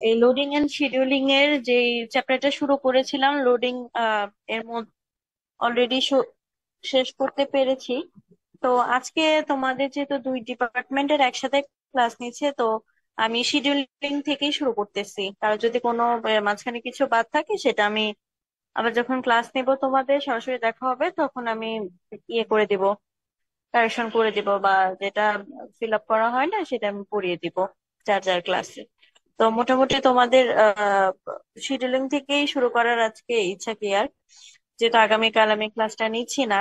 এই loading and scheduling এর যে চ্যাপ্টারটা শুরু করেছিলাম, লোডিং এর মধ্যে অলরেডি শেষ করতে পেরেছি। তো আজকে তোমাদের যেহেতু দুই ডিপার্টমেন্টের একসাথে ক্লাস নিচ্ছে, তো আমি শিডিউলিং থেকেই শুরু করতেছি। কারো যদি কোনো মাঝখানে কিছু বাদ থাকে, সেটা আমি আবার যখন ক্লাস নিব তোমাদের সরাসরি দেখা হবে, তখন আমি ইয়ে করে দিব, কারেকশন করে দিব, বা যেটা ফিল আপ করা হয় না সেটা আমি পড়িয়ে দিব যার যার ক্লাসে। তো মোটামুটি তোমাদের শিডিউলিং থেকেই শুরু করার আজকে ইচ্ছা কি আর, যেহেতু আগামীকাল আমি ক্লাসটা নিচ্ছি না,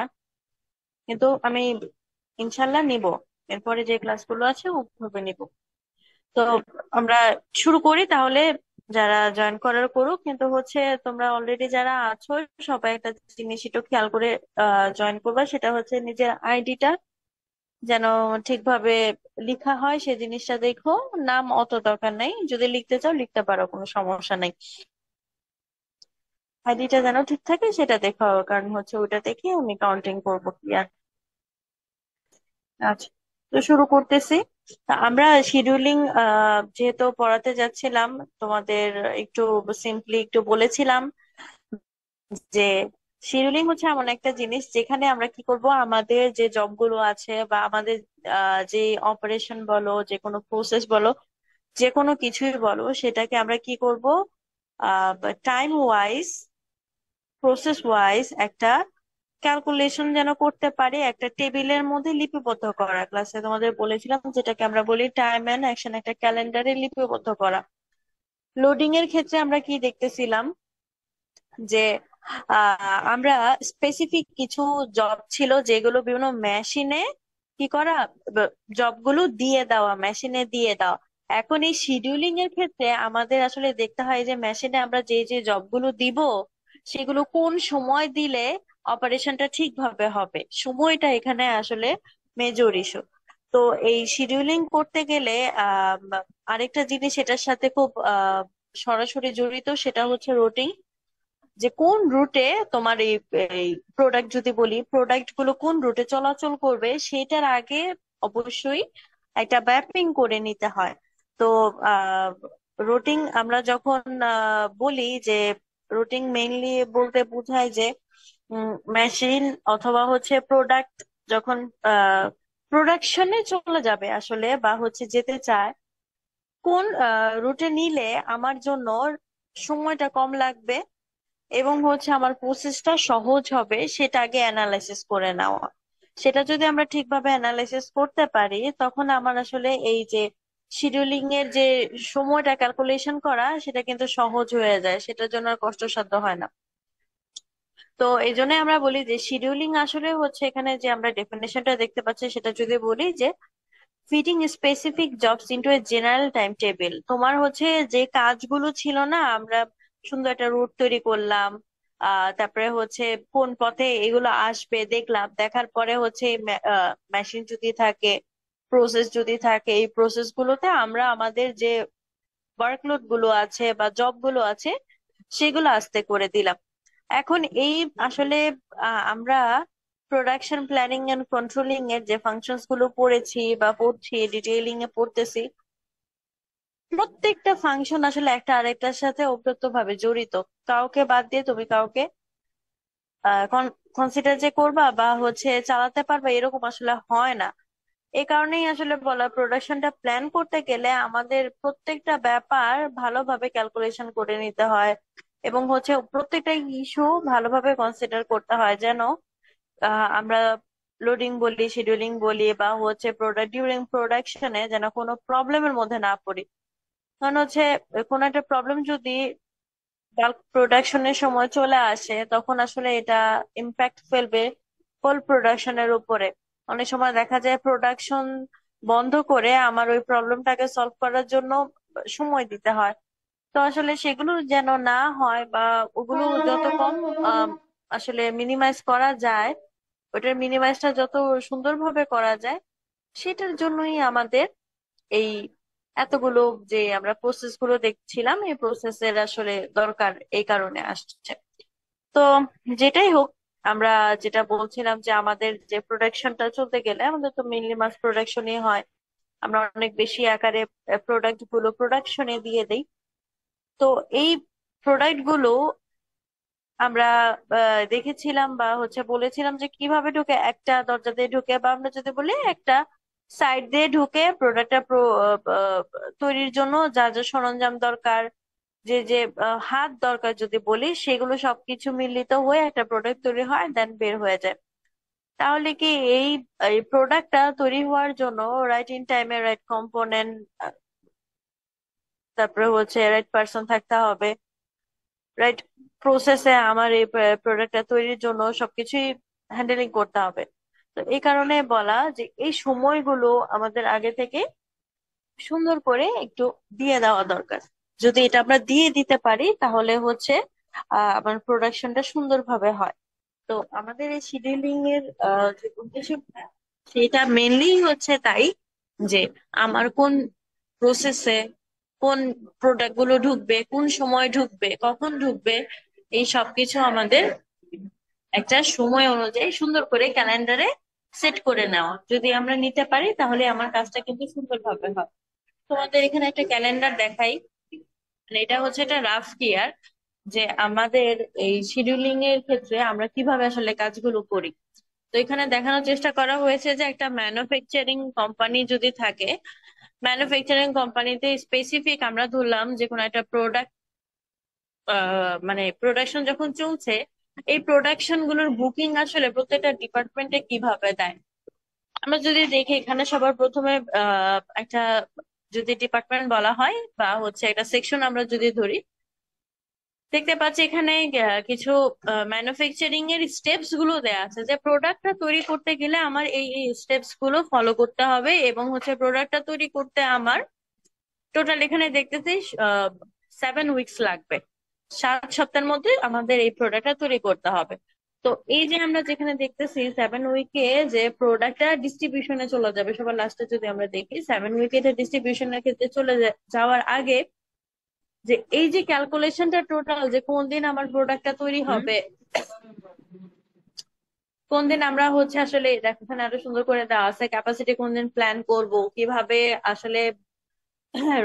কিন্তু আমি ইনশাল্লাহ নিব। এরপরে যে ক্লাসগুলো আছে ওভাবে নিব। তো আমরা শুরু করি তাহলে। যারা জয়েন করার করুক, কিন্তু হচ্ছে তোমরা অলরেডি যারা আছো সবাই একটা জিনিস একটু খেয়াল করে জয়েন করবা, সেটা হচ্ছে নিজের আইডিটা যেন ঠিকভাবে লেখা হয় সে জিনিসটা দেখো। নাম অত দরকার নাই, যদি লিখতে চাও লিখতে পারো, কোনো সমস্যা নাই। আইডিটা যেন ঠিক থাকে সেটা দেখো, কারণ হচ্ছে ওইটা দেখে আমি কাউন্টিং করবো কি আর। আচ্ছা, তো শুরু করতেছি। তা আমরা শিডিউলিং যেহেতু পড়াতে যাচ্ছিলাম, তোমাদের একটু সিম্পলি একটু বলেছিলাম যে শিডিউলিং হচ্ছে এমন একটা জিনিস যেখানে আমরা কি করব, আমাদের যে জবগুলো আছে বা আমাদের যে অপারেশন বলো, যে কোনো প্রসেস বলো, যে কোনো কিছুই বলো, সেটাকে আমরা কি করব, টাইম ওয়াইজ, প্রসেস ওয়াইজ একটা ক্যালকুলেশন যেন করতে পারি, একটা টেবিলের মধ্যে লিপিবদ্ধ করা। ক্লাসে তোমাদের বলেছিলাম যেটাকে আমরা বলি টাইম এন্ড অ্যাকশন, একটা ক্যালেন্ডারে লিপিবদ্ধ করা। লোডিং এর ক্ষেত্রে আমরা কি দেখতেছিলাম যে আমরা স্পেসিফিক কিছু জব ছিল যেগুলো বিভিন্ন মেশিনে কি করা, জবগুলো দিয়ে দেওয়া, মেশিনে দিয়ে দেওয়া। এখন এই শিডিউলিং এর ক্ষেত্রে আমাদের আসলে দেখতে হয় যে মেশিনে আমরা যে যে জবগুলো দিব, সেগুলো কোন সময় দিলে অপারেশনটা ঠিকভাবে হবে। সময়টা এখানে আসলে মেজর ইস্যু। তো এই শিডিউলিং করতে গেলে আহ আরেকটা জিনিস এটার সাথে খুব সরাসরি জড়িত, সেটা হচ্ছে রুটিন। যে কোন রুটে তোমার এই প্রোডাক্ট, যদি বলি প্রোডাক্ট গুলো কোন রুটে চলাচল করবে, সেটার আগে অবশ্যই একটা ম্যাপিং করে নিতে হয়। তো রুটিং আমরা যখন বলি যে, রুটিং মেইনলি বলতে বোঝায় যে মেশিন অথবা হচ্ছে প্রোডাক্ট যখন প্রোডাকশনে চলে যাবে আসলে, বা হচ্ছে যেতে চায়, কোন রুটে নিলে আমার জন্য সময়টা কম লাগবে এবং হচ্ছে আমার প্রসেসটা সহজ হবে, সেটা আগে অ্যানালাইসিস করে নেওয়া। সেটা যদি আমরা ঠিকভাবে অ্যানালাইসিস করতে পারি, তখন আমার আসলে এই যে শিডিউলিং এর যে সময়টা ক্যালকুলেশন করা, সেটা কিন্তু সহজ হয়ে যায়, সেটার জন্য আর কষ্টসাধ্য হয় না। তো এই জন্য আমরা বলি যে শিডিউলিং আসলে হচ্ছে, এখানে যে আমরা ডেফিনেশনটা দেখতে পাচ্ছি সেটা যদি বলি যে fitting specific jobs into a general time table. তোমার হচ্ছে যে কাজগুলো ছিল না, আমরা সুন্দর একটা রুট তৈরি করলাম, তারপরে হচ্ছে কোন পথে এগুলো আসবে দেখলাম, দেখার পরে হচ্ছে মেশিন যদি থাকে, প্রসেস যদি থাকে, এই প্রসেস গুলোতে আমরা আমাদের যে ওয়ার্কলোড গুলো আছে বা জব গুলো আছে সেগুলো আস্তে করে দিলাম। এখন এই আসলে আমরা প্রোডাকশন প্ল্যানিং এন্ড কন্ট্রোলিং এর যে ফাংশনস গুলো পড়েছি বা পড়ছি, ডিটেইলিং এ পড়তেছি, প্রত্যেকটা ফাংশন আসলে একটা আরেকটার সাথে ওতপ্রোতভাবে জড়িত। কাউকে বাদ দিয়ে তুমি কাউকে কনসিডার যে করবা বা হচ্ছে চালাতে পারবা, এরকম আসলে হয় না। এই কারণেই আসলে বলা, প্রোডাকশনটা প্ল্যান করতে গেলে আমাদের প্রত্যেকটা ব্যাপার ভালোভাবে ক্যালকুলেশন করে নিতে হয়, এবং হচ্ছে প্রত্যেকটা ইস্যু ভালোভাবে কনসিডার করতে হয়, যেন আমরা লোডিং বলি, শিডিউলিং বলি, বা হচ্ছে প্রোডাক্ট ডিউরিং প্রোডাকশনে যেন কোনো প্রবলেমের মধ্যে না পড়ি। কারণ হচ্ছে কোনো একটা প্রবলেম যদি বাল্ক প্রোডাকশনের সময় চলে আসে, তখন আসলে এটা ইম্প্যাক্ট ফেলবে হোল প্রোডাকশনের উপরে। অনেক সময় দেখা যায় প্রোডাকশন বন্ধ করে আমার ওই প্রবলেমটাকে সলভ করার জন্য সময় দিতে হয়। তো আসলে সেগুলো যেন না হয়, বা ওগুলো যত কম আম, আসলে মিনিমাইজ করা যায়, ওটার মিনিমাইজটা যত সুন্দরভাবে করা যায়, সেটার জন্যই আমাদের এই এতগুলো যে আমরা প্রসেস গুলো দেখছিলাম, এই প্রসেসের আসলে দরকার এই কারণে আসছে। তো যেটাই হোক, আমরা যেটা বলছিলাম যে আমাদের যে প্রোডাকশনটা চলতে গেলে আমাদের তো মেইনলি মাস প্রোডাকশনই হয়। আমরা অনেক বেশি আকারে প্রোডাক্ট গুলো প্রোডাকশনে দিয়ে দেই। তো এই প্রোডাক্ট গুলো আমরা দেখেছিলাম বা বলেছিলাম যে কিভাবে ঢুকে, একটা দরজা দিয়ে ঢুকে বা আমরা যদি বলি একটা সাইড দিয়ে ঢুকে প্রোডাক্টটা তৈরির জন্য যা যা সরঞ্জাম দরকার, যে যে হাত দরকার যদি বলি, সেগুলো সবকিছু মিলিত হয়ে একটা প্রোডাক্ট তৈরি হয়, দেন বের হয়ে যায়। তাহলে কি এই এই প্রোডাক্টটা তৈরি হওয়ার জন্য রাইট ইন টাইমে রাইট কম্পোনেন্ট, তারপরে রাইট পার্সন থাকতে হবে, রাইট প্রসেসে আমার এই প্রোডাক্টটা তৈরির জন্য সবকিছুই হ্যান্ডেলিং করতে হবে। তো এই কারণে বলা যে এই সময়গুলো আমাদের আগে থেকে সুন্দর করে একটু দিয়ে দেওয়া দরকার। যদি এটা আমরা দিয়ে দিতে পারি তাহলে আমার প্রোডাকশনটা সুন্দরভাবে হয়। তো আমাদের এই শিডিউলিং এর যে উদ্দেশ্য, সেটা মেনলি তাই যে আমার কোন প্রসেসে কোন প্রোডাক্ট গুলো ঢুকবে, কোন সময় ঢুকবে, কখন ঢুকবে, এই সবকিছু আমাদের একটা সময় অনুযায়ী সুন্দর করে ক্যালেন্ডারে সেট করে নেওয়া যদি আমরা নিতে পারি, তাহলে আমার কাজটা কিন্তু সুন্দরভাবে হয়। তোমাদের এখানে একটা ক্যালেন্ডার দেখাই, মানে এটা একটা রাফ ইয়ার, যে আমাদের এই শিডিউলিং এর ক্ষেত্রে আমরা কিভাবে আসলে কাজগুলো করি। তো এখানে দেখানোর চেষ্টা করা হয়েছে যে একটা ম্যানুফ্যাকচারিং কোম্পানি যদি থাকে, ম্যানুফ্যাকচারিং কোম্পানিতে স্পেসিফিক আমরা ধরলাম যে কোনো একটা প্রোডাক্ট, মানে প্রোডাকশন যখন চলছে, এই প্রোডাকশন গুলোর বুকিং আসলে প্রত্যেকটা ডিপার্টমেন্টে কিভাবে দেয়। আমরা যদি দেখি এখানে সবার প্রথমে একটা যদি ডিপার্টমেন্ট বলা হয় বা একটা সেকশন আমরা যদি ধরি, দেখতে পাচ্ছি এখানে কিছু ম্যানুফ্যাকচারিং এর স্টেপস গুলো দেয়া আছে, যে প্রোডাক্টটা তৈরি করতে গেলে আমার এই এই স্টেপস গুলো ফলো করতে হবে, এবং প্রোডাক্টটা তৈরি করতে আমার টোটাল এখানে দেখতেছি 7 উইকস লাগবে। 7 সপ্তাহের মধ্যে আমাদের এই প্রোডাক্টটা তৈরি করতে হবে। তো এই যে আমরা যেখানে দেখতেছি 7 উইকে যে প্রোডাক্টটা ডিস্ট্রিবিউশনে চলে যাবে, সবার লাস্টে যদি আমরা দেখি 7 উইকে এটা ডিস্ট্রিবিউশনের ক্ষেত্রে চলে যাওয়ার আগে, যে এই যে ক্যালকুলেশনটা টোটাল, যে কোন দিন আমার প্রোডাক্টটা তৈরি হবে, কোন দিন আমরা আসলে দেখো এখানে আরো সুন্দর করে দেওয়া আছে ক্যাপাসিটি, কোন দিন প্ল্যান করব, কিভাবে আসলে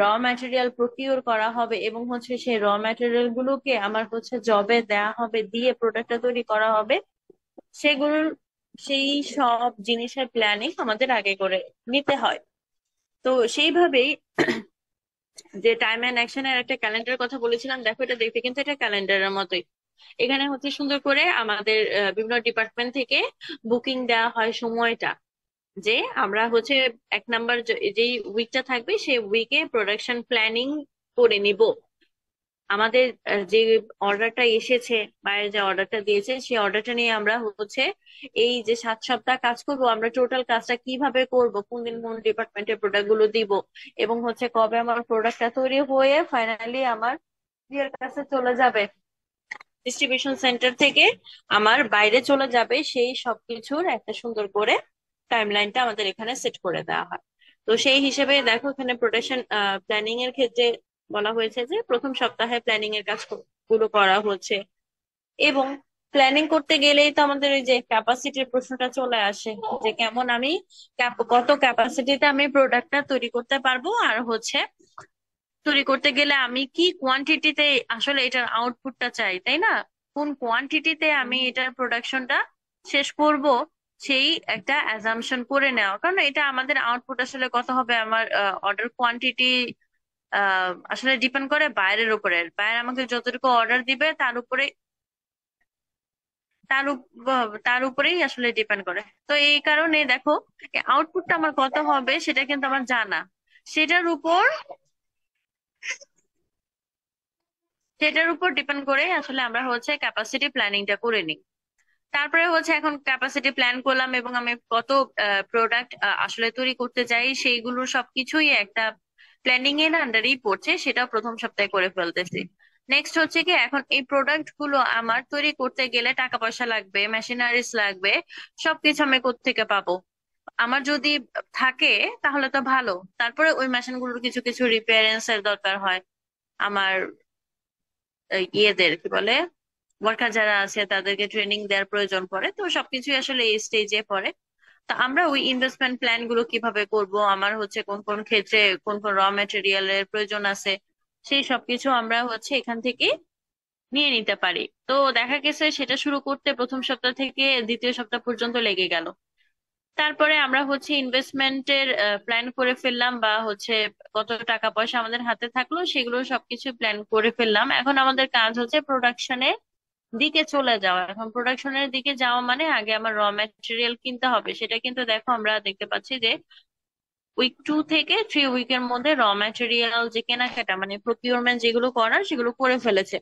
র ম্যাটেরিয়াল প্রকিউর করা হবে, এবং সেই র ম্যাটেরিয়াল গুলোকে আমার জবে দেয়া হবে, দিয়ে প্রোডাক্টটা তৈরি করা হবে, সেগুলোর সেই সব জিনিসের প্ল্যানিং আমাদের আগে করে নিতে হয়। তো সেইভাবেই যে টাইম এন্ড অ্যাকশনের একটা ক্যালেন্ডার কথা বলেছিলাম, দেখো এটা দেখতে কিন্তু এটা ক্যালেন্ডারের মতোই। এখানে সুন্দর করে আমাদের বিভিন্ন ডিপার্টমেন্ট থেকে বুকিং দেওয়া হয় সময়টা, যে আমরা 1 নাম্বার যেই উইকটা থাকবে সেই উইকে প্রোডাকশন প্ল্যানিং করে নিব। আমাদের যে অর্ডারটা এসেছে, বাইরে যে অর্ডারটা দিয়েছে, সেই অর্ডারটা নিয়ে আমরা এই যে 7 সপ্তাহ কাজ করব, আমরা টোটাল কাজটা কিভাবে করব, কোন দিন কোন ডিপার্টমেন্টের প্রোডাক্ট গুলো দিব, এবং কবে আমার প্রোডাক্টটা তৈরি হয়ে ফাইনালি আমার ইয়ের কাছে চলে যাবে, ডিস্ট্রিবিউশন সেন্টার থেকে আমার বাইরে চলে যাবে, সেই সবকিছুর একটা সুন্দর করে টাইমলাইনটা আমাদের এখানে সেট করে দেওয়া হয়। তো সেই হিসেবে দেখো এখানে প্রোডাকশন প্ল্যানিং এর ক্ষেত্রে বলা হয়েছে যে প্রথম সপ্তাহে প্ল্যানিং এর কাজ গুলো করা হচ্ছে, এবং প্ল্যানিং করতে গেলেই তো আমাদের ওই যে ক্যাপাসিটির প্রশ্নটা চলে আসে, যে কেমন আমি কত ক্যাপাসিটিতে আমি প্রোডাক্টটা তৈরি করতে পারবো, আর তৈরি করতে গেলে আমি কি কোয়ান্টিটিতে আসলে এটার আউটপুটটা চাই, তাই না? কোন কোয়ান্টিটিতে আমি এটার প্রোডাকশনটা শেষ করব, সেই একটা অ্যাজাম্পশন করে নেওয়া, কারণ এটা আমাদের আউটপুট আসলে কত হবে, আমার অর্ডার কোয়ান্টিটি আসলে ডিপেন্ড করে বাইরের উপরে। বাইরে আমাকে যতটুকু অর্ডার দিবে তার উপরে, তার উপরেই আসলে ডিপেন্ড করে। তো এই কারণে দেখো আউটপুটটা আমার কত হবে সেটা কিন্তু আমার জানা, সেটার উপর সেটার উপর ডিপেন্ড করে আসলে আমরা ক্যাপাসিটি প্ল্যানিংটা করে নিই। তারপরে এখন ক্যাপাসিটি প্ল্যান করলাম, এবং আমি কত প্রোডাক্ট আসলে তৈরি করতে চাই, সেইগুলোর সবকিছুই একটা প্ল্যানিং এর আন্ডারেই পড়ছে, সেটাও প্রথম সপ্তাহে করে ফেলতেছি। নেক্সট কি, এখন এই প্রোডাক্ট গুলো আমার তৈরি করতে গেলে টাকা পয়সা লাগবে, মেশিনারিজ লাগবে, সবকিছু আমি কোত্থেকে পাবো? আমার যদি থাকে তাহলে তো ভালো, তারপরে ওই মেশিন গুলোর কিছু কিছু রিপেয়ারেন্স এর দরকার হয়, আমার ইয়েদের কি বলে, ওয়ার্কার যারা আছে তাদেরকে ট্রেনিং দেওয়ার প্রয়োজন পড়ে, তো সবকিছুই আসলে এই স্টেজে পড়ে। তো আমরা ওই ইনভেস্টমেন্ট প্ল্যান গুলো কিভাবে করব, আমার কোন কোন ক্ষেত্রে কোন কোন র ম্যাটেরিয়াল এর প্রয়োজন আছে, সেই সবকিছু আমরা এখান থেকে নিয়ে নিতে পারি। তো দেখা গেছে সেটা শুরু করতে প্রথম সপ্তাহ থেকে দ্বিতীয় সপ্তাহ পর্যন্ত লেগে গেল। তারপরে আমরা ইনভেস্টমেন্টের প্ল্যান করে ফেললাম, বা কত টাকা পয়সা আমাদের হাতে থাকলো সেগুলো সবকিছু প্ল্যান করে ফেললাম। এখন আমাদের কাজ প্রোডাকশনের দিকে চলে যাওয়া। এখন প্রোডাকশনের দিকে যাওয়া মানে আগে আমার র ম্যাটেরিয়াল কিনতে হবে। সেটা কিন্তু দেখো আমরা দেখতে পাচ্ছি যে উইক 2 থেকে 3 উইকের মধ্যে র ম্যাটেরিয়াল যে কেনাকাটা মানে প্রকিউরমেন্ট যেগুলো করার সেগুলো করে ফেলেছে।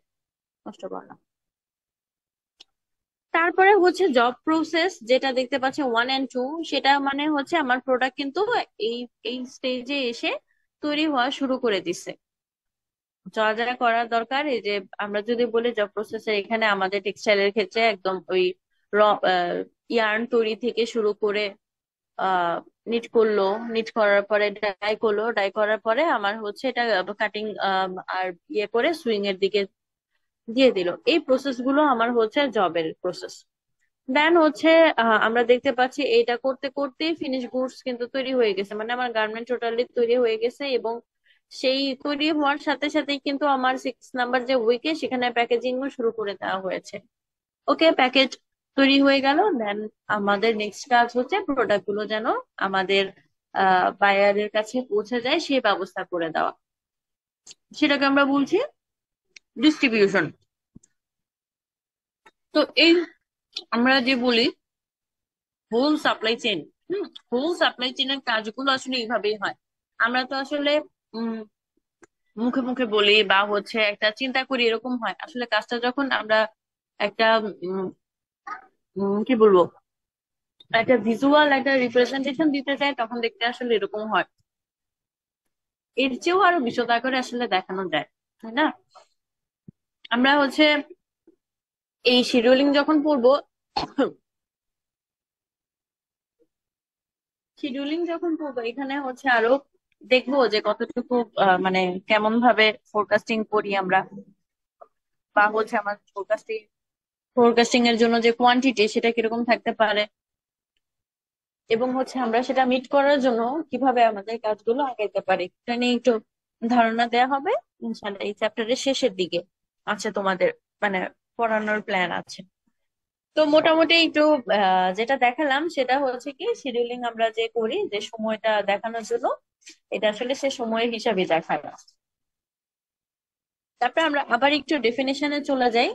নষ্ট করো না। তারপরে জব প্রসেস যেটা দেখতে পাচ্ছি 1 and 2, সেটা মানে আমার প্রোডাক্ট কিন্তু এই এই স্টেজে এসে তৈরি হওয়া শুরু করে দিছে। যা যা করার দরকার, এই যে আমরা যদি বলি জব প্রসেসে, এখানে আমাদের টেক্সটাইলের ক্ষেত্রে একদম ওই র ইয়ার্ন তৈরি থেকে শুরু করে আহ নিট করলো, নিট করার পরে ডাই করলো, ডাই করার পরে আমার এটা কাটিং আর ইয়ে করে সুইং এর দিকে দিয়ে দিল। এই প্রসেস গুলো আমার জবের প্রসেস। দেন আমরা দেখতে পাচ্ছি এটা করতে করতে ফিনিশ গুডস কিন্তু তৈরি হয়ে গেছে, মানে আমার গার্মেন্ট টোটালি তৈরি হয়ে গেছে। এবং সেই তৈরি হওয়ার সাথে সাথেই কিন্তু আমার 6 নাম্বার যে উইকে সেখানে প্যাকেজিং শুরু করে দেওয়া হয়েছে। ওকে, প্যাকেজ তৈরি হয়ে গেল। দেন আমাদের নেক্সট কাজ প্রোডাক্ট গুলো যেন আমাদের বায়ারের কাছে পৌঁছে যায় সেই ব্যবস্থা করে দেওয়া। সেটাকে আমরা বলছি ডিস্ট্রিবিউশন। তো এই আমরা যে বলি whole supply chain, whole supply চেইনের কাজগুলো আসলে এইভাবেই হয়। আমরা তো আসলে উম মুখে মুখে বলি বা একটা চিন্তা করি, এরকম হয়। আসলে কাজটা যখন আমরা একটা উম কি বলবো, একটা ভিজুয়াল একটা রিপ্রেজেন্টেশন দিতে চাই, তখন দেখতে আসলে এরকম হয়। এর চেয়েও আরো বিশদ করে আসলে দেখানো যায়, তাই না? আমরা এই শিডিউলিং যখন পড়বো, এখানে আরো দেখবো যে কতটুকু মানে কেমন ভাবে ফোরকাস্টিং করি আমরা, বা আমার ফোরকাস্টিং এর জন্য যে কোয়ান্টিটি সেটা কিরকম থাকতে পারে, এবং আমরা সেটা মিট করার জন্য কিভাবে আমাদের কাজগুলো আগাইতে পারি, এটা নিয়ে একটু ধারণা দেওয়া হবে ইনশাল্লাহ এই চ্যাপ্টারের শেষের দিকে। আচ্ছা, তোমাদের মানে পড়ানোর প্ল্যান আছে। তো মোটামুটি একটু যেটা দেখালাম সেটা কি শিডিউলিং আমরা যে করি, যে সময়টা দেখানোর জন্য, এটা আসলে সে সময়ের হিসাবে দেখালাম। তারপরে আমরা আবার একটু ডেফিনেশনে চলে যাই।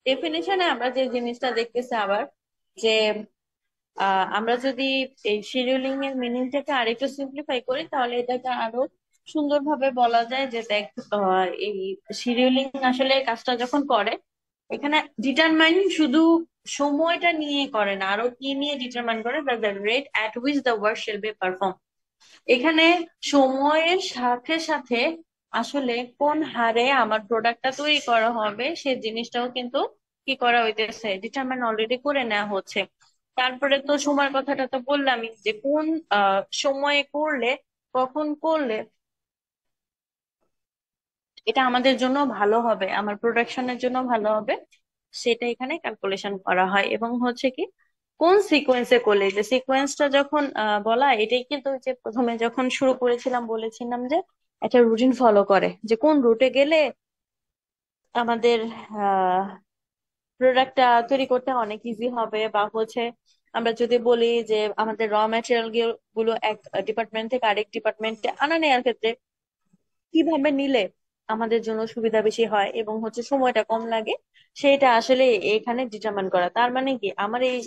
ডেফিনেশনে আমরা যে জিনিসটা দেখতেছি আবার, যে আমরা যদি এই শিডিউলিং এর মিনিংটাকে আরেকটু সিম্পলিফাই করি, তাহলে এটাকে আরো সুন্দরভাবে বলা যায় যে দেখ, এই শিডিউলিং আসলে কাজটা যখন করে, এখানে ডিটারমাইন শুধু সময়টা নিয়ে করে না, আরো কি নিয়ে ডিটারমাইন করে, the rate at which the work shall be perform. এখানে সময়ের সাথে সাথে আসলে কোন হারে আমার প্রোডাক্টটা তৈরি করা হবে সে জিনিসটাও কিন্তু কি করা হইতেছে, ডিটারমাইন অলরেডি করে নেওয়া হচ্ছে। তারপরে তো সময়ের কথাটা তো বললামই, যে কোন সময়ে করলে, কখন করলে এটা আমাদের জন্য ভালো হবে, আমার প্রোডাকশনের জন্য ভালো হবে, সেটা এখানে ক্যালকুলেশন করা হয়। এবং কি কোন সিকোয়েন্সে করলে, যে সিকোয়েন্সটা যখন বলা, এটাই কিন্তু ওই যে প্রথমে যখন শুরু করেছিলাম বলেছিলাম যে একটা রুটিন ফলো করে, যে কোন রুটে গেলে আমাদের প্রোডাক্টটা তৈরি করতে অনেক ইজি হবে, বা আমরা যদি বলি যে আমাদের র ম্যাটেরিয়াল গুলো এক ডিপার্টমেন্ট থেকে আরেক ডিপার্টমেন্টে আনা নেওয়ার ক্ষেত্রে কিভাবে নিলে আমাদের জন্য সুবিধা বেশি হয় এবং সময়টা কম লাগে, সেটা আসলে এখানে ডিটারমাইন করা। তার মানে কি আমার এই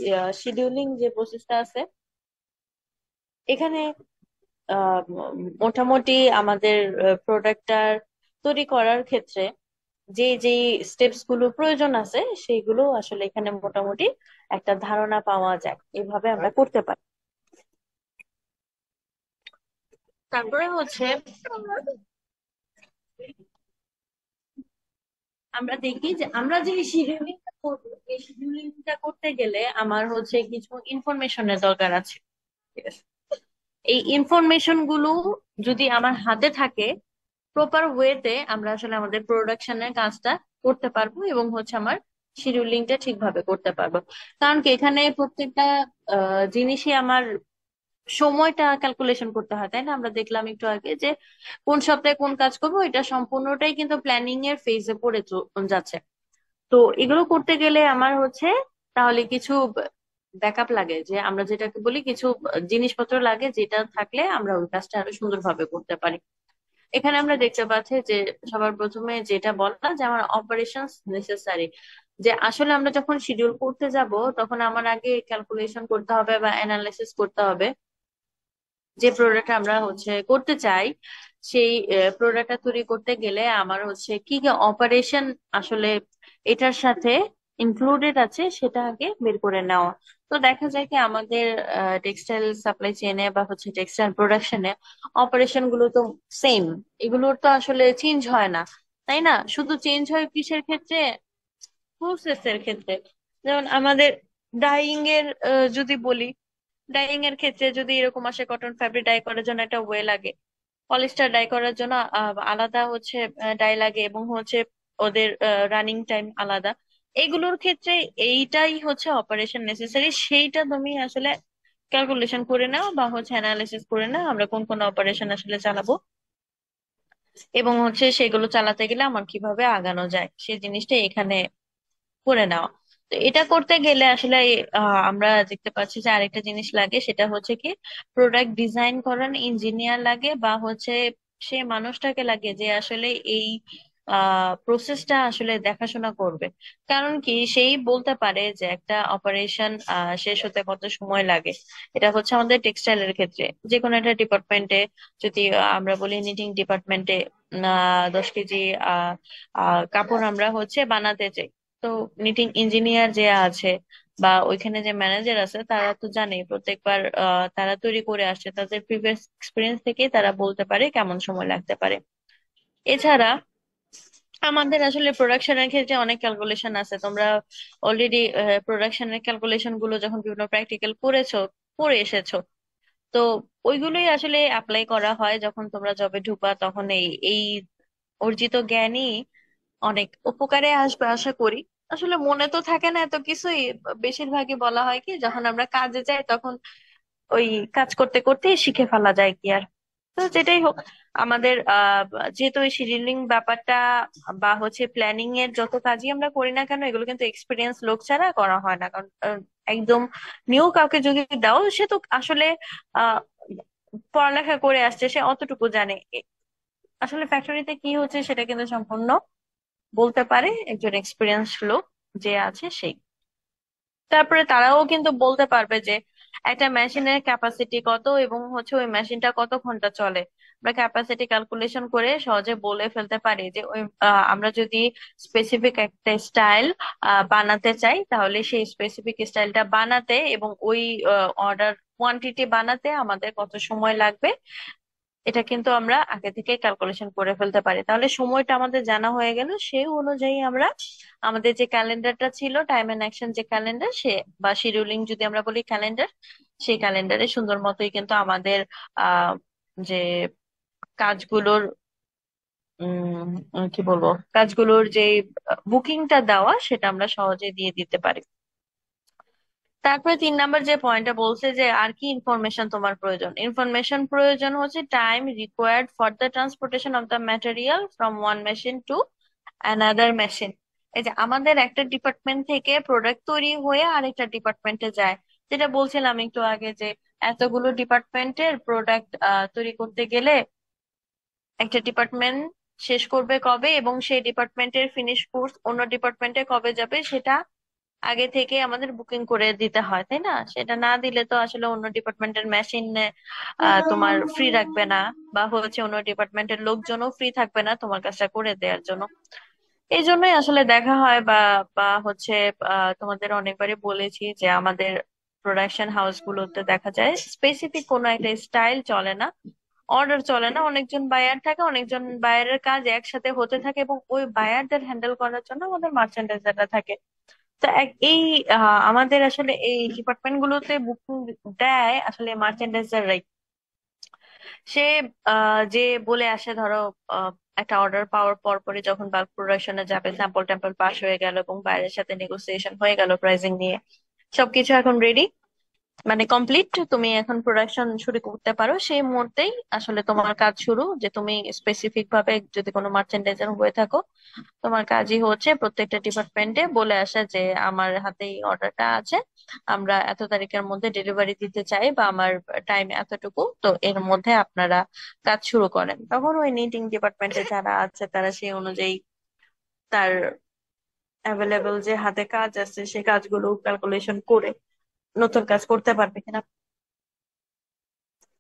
শিডিউলিং যে প্রসেসটা আছে, এখানে মোটামুটি আমাদের প্রোডাক্টটার তৈরি করার ক্ষেত্রে যে যে স্টেপস গুলো প্রয়োজন আছে সেইগুলো আসলে এখানে মোটামুটি একটা ধারণা পাওয়া যায়, এভাবে আমরা করতে পারি। তারপরে আমরা দেখি যে আমরা যে শিডিউলিংটা করবো, এই শিডিউলিংটা করতে গেলে আমার কিছু ইনফরমেশনের দরকার আছে। ঠিক আছে, এই ইনফরমেশন গুলো যদি আমার হাতে থাকে, প্রপার ওয়েতে আমরা আসলে আমাদের প্রোডাকশনের কাজটা করতে পারবো, এবং আমার শিডিউলিংটা ঠিকভাবে করতে পারবো। কারণ কি এখানে প্রত্যেকটা জিনিসই আমার সময়টা ক্যালকুলেশন করতে হয়, তাই না? আমরা দেখলাম একটু আগে যে কোন সপ্তাহে কোন কাজ করবো, এটা সম্পূর্ণটাই কিন্তু প্ল্যানিং এর ফেজে পড়ে যাচ্ছে। তো এগুলো করতে গেলে আমার হচ্ছে তাহলে কিছু ব্যাকআপ লাগে, যে আমরা যেটাকে বলি কিছু জিনিসপত্র লাগে, যেটা থাকলে আমরা ওই কাজটা আরো সুন্দরভাবে করতে পারি। এখানে আমরা দেখতে পাচ্ছি যে সবার প্রথমে যেটা বলা যে আমার অপারেশনস নেসেসারি, যে আসলে আমরা যখন শিডিউল করতে যাব তখন আমার আগে ক্যালকুলেশন করতে হবে বা অ্যানালাইসিস করতে হবে যে প্রোডাক্ট আমরা হচ্ছে করতে চাই, সেই প্রোডাক্টটা তৈরি করতে গেলে আমার হচ্ছে কি কি অপারেশন আসলে এটার সাথে ইনক্লুডেড আছে সেটা আগে বের করে নেওয়া। তো দেখা যায় কি আমাদের টেক্সটাইল সাপ্লাই চেইনে বা হচ্ছে টেক্সটাইল প্রোডাকশনে অপারেশন গুলো তো সেম, এগুলোর তো আসলে চেঞ্জ হয় না, তাই না? শুধু চেঞ্জ হয় কিসের ক্ষেত্রে? প্রসেসের ক্ষেত্রে। যেমন আমাদের ডাইং এর যদি বলি, ডাইং এর ক্ষেত্রে যদি এরকম আসে কটন ফ্যাব্রিক ডাই করার জন্য একটা ওয়ে লাগে, পলিস্টার ডাই করার জন্য আলাদা হচ্ছে ডাই লাগে, এবং হচ্ছে ওদের রানিং টাইম আলাদা। এগুলোর ক্ষেত্রে এইটাই হচ্ছে অপারেশন নেসেসারি, সেইটা তুমি আসলে ক্যালকুলেশন করে নাও বা হচ্ছে অ্যানালিসিস করে নাও আমরা কোন কোন অপারেশন আসলে চালাবো, এবং হচ্ছে সেগুলো চালাতে গেলে আমার কিভাবে আগানো যায় সেই জিনিসটা এখানে করে নেওয়া। তো এটা করতে গেলে আসলে আমরা দেখতে পাচ্ছি যে আরেকটা জিনিস লাগে, সেটা হচ্ছে কি প্রোডাক্ট ডিজাইন করার ইঞ্জিনিয়ার লাগে, বা হচ্ছে সে মানুষটাকে লাগে যে আসলে এই প্রসেসটা আসলে দেখাশোনা করবে। কারণ কি সেই বলতে পারে যে একটা অপারেশন শেষ হতে কত সময় লাগে। এটা হচ্ছে আমাদের টেক্সটাইলের ক্ষেত্রে যে কোনো একটা ডিপার্টমেন্টে, যদি আমরা বলি নিটিং ডিপার্টমেন্টে 10 কেজি আহ কাপড় আমরা হচ্ছে বানাতে চাই, তো নিটিং ইঞ্জিনিয়ার যে আছে বা ওইখানে যে ম্যানেজার আছে তারা তো জানে প্রত্যেকবার তারা তৈরি করে আসছে, তাদের প্রিভিয়াস এক্সপিরিয়েন্স থেকে তারা বলতে পারে কেমন সময় লাগতে পারে। এছাড়া আমাদের আসলে প্রোডাকশনের ক্ষেত্রে অনেক ক্যালকুলেশন আছে। তোমরা অলরেডি প্রোডাকশনের ক্যালকুলেশন গুলো যখন বিভিন্ন প্র্যাকটিক্যাল করেছো, পড়ে এসেছো, তো ওইগুলোই আসলে অ্যাপ্লাই করা হয় যখন তোমরা জবে ঢুকবা, তখন এই এই অর্জিত জ্ঞানই অনেক উপকারে আসবে আশা করি। আসলে মনে তো থাকে না এত কিছুই, বেশিরভাগই বলা হয় কি যখন আমরা কাজে যাই তখন ওই কাজ করতে করতে শিখে ফেলা যায় কি আর। তো যেটাই হোক, আমাদের যেহেতু ওই শিডিউলিং ব্যাপারটা বা হচ্ছে প্ল্যানিং এর যত কাজই আমরা করি না কেন, এগুলো কিন্তু এক্সপিরিয়েন্স লোক ছাড়া করা হয় না। কারণ একদম নিউ কাউকে যদি দাও, সে তো আসলে আহ পড়ালেখা করে আসছে, সে অতটুকু জানে আসলে ফ্যাক্টরিতে কি হচ্ছে সেটা কিন্তু সম্পূর্ণ বলতে পারে একজন এক্সপিরিয়েন্স লোক যে আছে সেই। তারপরে তারাও কিন্তু বলতে পারবে যে একটা মেশিনের ক্যাপাসিটি কত এবং হচ্ছে ওই মেশিনটা কত ঘন্টা চলে। আমরা ক্যাপাসিটি ক্যালকুলেশন করে সহজে বলে ফেলতে পারি যে ওই আমরা যদি স্পেসিফিক একটা স্টাইল বানাতে চাই, তাহলে সেই স্পেসিফিক স্টাইলটা বানাতে এবং ওই অর্ডার কোয়ান্টিটি বানাতে আমাদের কত সময় লাগবে, এটা কিন্তু আমরা আগে থেকে ক্যালকুলেশন করে ফেলতে পারি। তাহলে সময়টা আমাদের জানা হয়ে গেল, সেই অনুযায়ী আমরা আমাদের যে ক্যালেন্ডারটা ছিল, টাইম এন্ড অ্যাকশন যে ক্যালেন্ডার সে বা শিডিউলিং যদি আমরা বলি ক্যালেন্ডার, সেই ক্যালেন্ডারে সুন্দর মতোই কিন্তু আমাদের আহ যে কাজগুলোর কি বলবো, কাজগুলোর যে বুকিংটা দেওয়া সেটা আমরা সহজে দিয়ে দিতে পারি। তারপরে 3 নাম্বার যে পয়েন্টটা বলছে যে আর কি ইনফরমেশন তোমার প্রয়োজন। ইনফরমেশন প্রয়োজন হচ্ছে time required for the transportation of the material from one machine to another machine. এই যে আমাদের একটা ডিপার্টমেন্ট থেকে প্রোডাক্ট তৈরি হয়ে আরেকটা ডিপার্টমেন্টে যায়, যেটা বলছিলাম একটু আগে যে এতগুলো ডিপার্টমেন্টের প্রোডাক্ট তৈরি করতে গেলে একটা ডিপার্টমেন্ট শেষ করবে কবে এবং সেই ডিপার্টমেন্টের ফিনিশ কোর্স অন্য ডিপার্টমেন্টে কবে যাবে সেটা আগে থেকে আমাদের বুকিং করে দিতে হয়, তাই না? সেটা না দিলে তো আসলে অন্য ডিপার্টমেন্টের মেশিন তোমার ফ্রি রাখবে না, বা হচ্ছে অন্য ডিপার্টমেন্টের লোকজনও ফ্রি থাকবে না তোমার কাজটা করে দেওয়ার জন্য। এই জন্যই আসলে দেখা হয় বা বা হচ্ছে তোমাদের অনেকবারই বলেছি যে আমাদের প্রোডাকশন হাউস গুলোতে দেখা যায় স্পেসিফিক কোনো একটা স্টাইল চলে না, অর্ডার চলে না, অনেকজন বায়ার থাকে, অনেকজন বায়ারের কাজ একসাথে হতে থাকে, এবং ওই বায়ারদের হ্যান্ডেল করার জন্য আমাদের মার্চেন্ডাইজাররা থাকে। তো এই আমাদের আসলে এই ডিপার্টমেন্ট গুলোতে বুকিং দেয় আসলে মার্চেন্ডাইজাররাই। সে যে বলে আসে ধরো আহ, একটা অর্ডার পাওয়ার পর পরই যখন বাল্ক প্রোডাকশনে যাবে, স্যাম্পল ট্যাম্পল পাস হয়ে গেল এবং বাইরের সাথে নেগোসিয়েশন হয়ে গেল প্রাইসিং নিয়ে, সবকিছু এখন রেডি, মানে কমপ্লিট, তুমি এখন প্রোডাকশন শুরু করতে পারো সেই মুহূর্তেই আসলে তোমার কাজ শুরু। যে তুমি স্পেসিফিক ভাবে যদি কোনো মার্চেন্ডাইজার হয়ে থাকো, তোমার কাজই হচ্ছে প্রত্যেকটা ডিপার্টমেন্টে বলে আসা যে আমার হাতে এই অর্ডারটা আছে, আমরা এত তারিখের মধ্যে ডেলিভারি দিতে চাই, বা আমার টাইম এতটুকু, তো এর মধ্যে আপনারা কাজ শুরু করেন। তখন ওই নিটিং ডিপার্টমেন্টে যারা আছে তারা সেই অনুযায়ী তার অ্যাভেলেবল যে হাতে কাজ আছে সেই কাজগুলো ক্যালকুলেশন করে নতুন কাজ করতে পারবে কিনা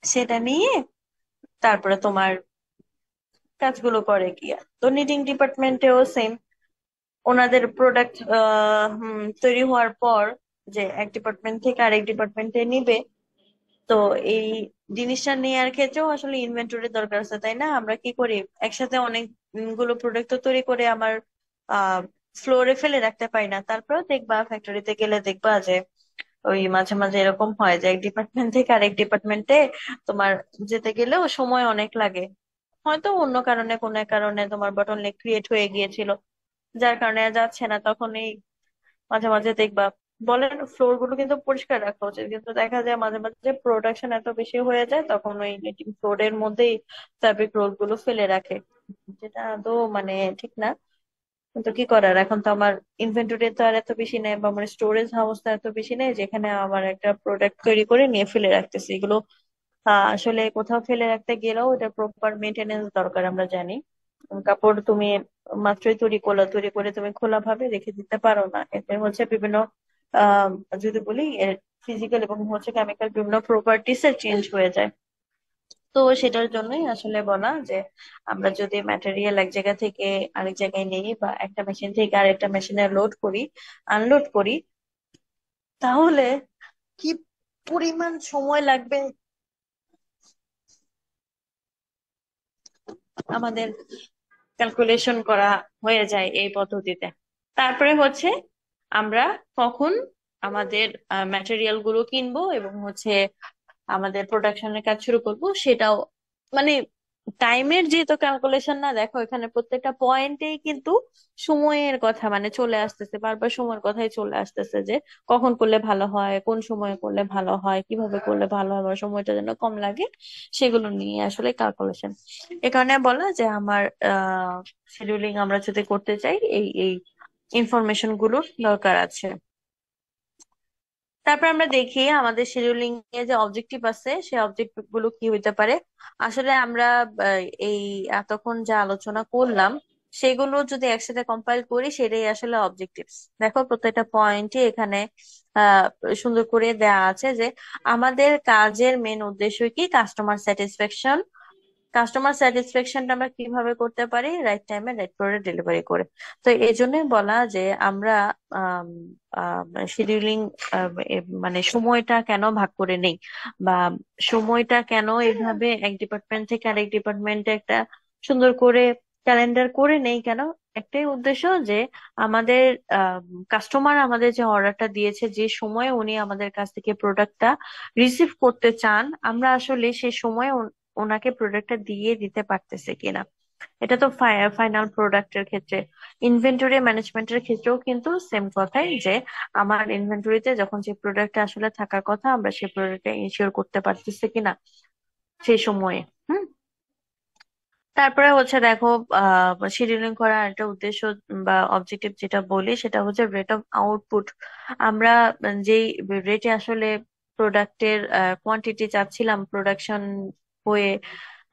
সেটা নিয়ে তারপরে তোমার কাজগুলো করে গিয়া। তো নিটিং ডিপার্টমেন্টেও সেম, ওনাদের প্রোডাক্ট তৈরি হওয়ার পর যে এক ডিপার্টমেন্ট থেকে আরেক ডিপার্টমেন্টে নিবে, তো এই জিনিসটা নেওয়ার ক্ষেত্রেও আসলে ইনভেন্টরির দরকার আছে, তাই না? আমরা কি করি, একসাথে অনেকগুলো প্রোডাক্ট তো তৈরি করে আমার ফ্লোরে ফেলে রাখতে পারি না। তারপরেও দেখবা ফ্যাক্টরিতে গেলে দেখবা যে ওই মাঝে মাঝে এরকম হয় যে এক ডিপার্টমেন্ট থেকে আরেক ডিপার্টমেন্টে তোমার যেতে গেলেও সময় অনেক লাগে। হয়তো অন্য কারণে কোনো এক কারণে তোমার বটলনেক ক্রিয়েট হয়ে গিয়েছিল, যার কারণে যাচ্ছে না। তখন এই মাঝে মাঝে দেখবা, বলেন ফ্লোর গুলো কিন্তু পরিষ্কার রাখা উচিত, কিন্তু দেখা যায় মাঝে মাঝে প্রোডাকশন এত বেশি হয়ে যায় তখন ওই নেটিং ফ্লোরের মধ্যেই ফ্যাব্রিক রোল গুলো ফেলে রাখে, যেটা তো মানে ঠিক না। কিন্তু কি করার, এখন তো আমার ইনভেন্টরি তো আর এত বেশি নেই, বা আমার স্টোরেজ হাউস তো এত বেশি নেই যেখানে আমার একটা প্রোডাক্ট তৈরি করে নিয়ে ফেলে রাখতেছি। এগুলো আসলে কোথাও ফেলে রাখতে গেলেও এটা প্রপার মেনটেনেন্স দরকার, আমরা জানি। কাপড় তুমি মাত্রই তৈরি করে তুমি খোলা ভাবে রেখে দিতে পারো না, এতে হচ্ছে বিভিন্ন আহ যদি বলি ফিজিক্যাল এবং হচ্ছে কেমিক্যাল বিভিন্ন প্রপার্টিস এর চেঞ্জ হয়ে যায়। তো সেটার জন্যই আসলে বলা যে আমরা যদি ম্যাটেরিয়াল এক জায়গা থেকে আরেক জায়গায় নিই, বা একটা মেশিন থেকে আরেকটা মেশিনে লোড করি, আনলোড করি, তাহলে কি পরিমাণ সময় লাগবে আমাদের ক্যালকুলেশন করা হয়ে যায় এই পদ্ধতিতে। তারপরে হচ্ছে আমরা কখন আমাদের ম্যাটেরিয়াল গুলো কিনবো এবং হচ্ছে আমাদের প্রোডাকশনের কাজ শুরু করব সেটাও, মানে টাইমের যেহেতু ক্যালকুলেশন, না দেখো এখানে প্রত্যেকটা পয়েন্টেই কিন্তু সময়ের কথা মানে চলে আসতেছে, বারবার সময়ের কথাই চলে আসতেছে যে কখন করলে ভালো হয়, কোন সময়ে করলে ভালো হয়, কিভাবে করলে ভালো হয়, বা সময়টা যেন কম লাগে, সেগুলো নিয়ে আসলে ক্যালকুলেশন। এ কারণে বলা যে আমার শিডিউলিং আমরা যদি করতে চাই এই এই ইনফরমেশন গুলোর দরকার আছে। তারপর আমরা দেখি আমাদের শিডিউলিং এ যে অবজেক্টিভ আছে সেই অবজেক্টিভ গুলো কি হইতে পারে। আসলে আমরা এই এতক্ষণ যা আলোচনা করলাম সেগুলো যদি একসাথে কম্পাইল করি সেটাই আসলে অবজেক্টিভস। দেখো প্রত্যেকটা পয়েন্টই এখানে আহ সুন্দর করে দেয়া আছে যে আমাদের কাজের মেন উদ্দেশ্য কি, কাস্টমার স্যাটিসফ্যাকশন। কাস্টমার স্যাটিসফ্যাকশনটা আমরা কিভাবে করতে পারি, রাইট টাইমে রাইট প্রোডাক্ট ডেলিভারি করে। তো এই জন্যই বলা যে আমরা শিডিউলিং মানে সময়টা কেন ভাগ করে নেই, বা সময়টা কেন এইভাবে এক ডিপার্টমেন্ট থেকে আরেক ডিপার্টমেন্টে একটা সুন্দর করে ক্যালেন্ডার করে নেই কেন, একটাই উদ্দেশ্য যে আমাদের কাস্টমার আমাদের যে অর্ডারটা দিয়েছে, যে সময়ে উনি আমাদের কাছ থেকে প্রোডাক্টটা রিসিভ করতে চান, আমরা আসলে সেই সময় ওনাকে প্রোডাক্টটা দিয়ে দিতে পারতেছে কিনা। এটা তো ফাইনাল প্রোডাক্টের ক্ষেত্রে। ইনভেন্টরি ম্যানেজমেন্টের ক্ষেত্রেও কিন্তু সেম কথাই, যে আমার ইনভেন্টরিতে যখন যে প্রোডাক্টটা আসলে থাকার কথা আমরা সেই প্রোডাক্টটা ইনশিওর করতে পারতেছি কিনা সেই সময়ে। হুম। তারপরে হচ্ছে দেখো শিডিউলিং করার একটা উদ্দেশ্য বা অবজেক্টিভ যেটা বলি সেটা হচ্ছে রেট অফ আউটপুট। আমরা যেই রেটে আসলে প্রোডাক্টের কোয়ান্টিটি চাচ্ছিলাম প্রোডাকশন হয়ে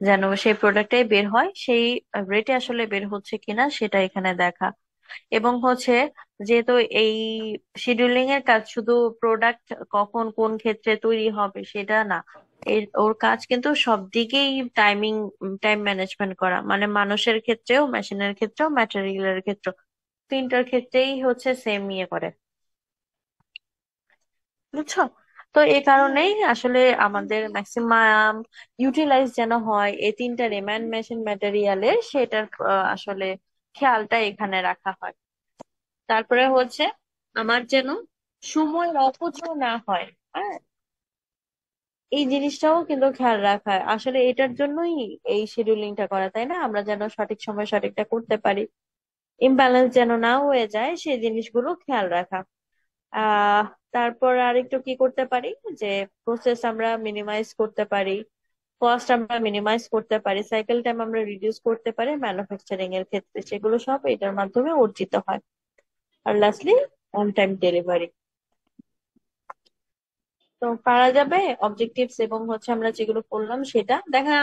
যেন সেই প্রোডাক্টটাই বের হয়, সেই রেটে আসলে বের হচ্ছে কিনা সেটা এখানে দেখা। এবং হচ্ছে যেহেতু এই শিডিউলিং এর কাজ শুধু প্রোডাক্ট কখন কোন ক্ষেত্রে তৈরি হবে সেটা না, ওর কাজ কিন্তু সব দিকেই টাইম ম্যানেজমেন্ট করা, মানে মানুষের ক্ষেত্রেও, মেশিনের ক্ষেত্রেও, ম্যাটেরিয়ালের ক্ষেত্রেও, তিনটার ক্ষেত্রেই হচ্ছে সেম ইয়ে করে। বুঝছো? তো এই কারণেই আসলে আমাদের ম্যাক্সিমাম ইউটিলাইজ যেন হয় এই তিনটা রিম্যান মেশিন ম্যাটেরিয়ালের, সেটার আসলে খেয়ালটা এখানে রাখা হয়। তারপরে হচ্ছে আমার যেন সময়ের অপচয় না হয়। হ্যাঁ, এই জিনিসটাও কিন্তু খেয়াল রাখা হয়। আসলে এটার জন্যই এই শিডিউলিংটা করা, তাই না? আমরা যেন সঠিক সময় সঠিকটা করতে পারি, ইমব্যালেন্স যেন না হয়ে যায় সেই জিনিসগুলো খেয়াল রাখা। আহ তারপর আরেকটু কি করতে পারি, যে প্রসেস আমরা মিনিমাইজ করতে পারি, কস্ট আমরা মিনিমাইজ করতে পারি, সাইকেল টাইম আমরা রিডিউস করতে পারি ম্যানুফ্যাকচারিং এর ক্ষেত্রে, সেগুলো সব এটার মাধ্যমে অর্জিত হয়। আর লাস্টলি অন টাইম ডেলিভারি। তো পারা যাবে অবজেক্টিভস এবং হচ্ছে আমরা যেগুলো করলাম সেটা দেখা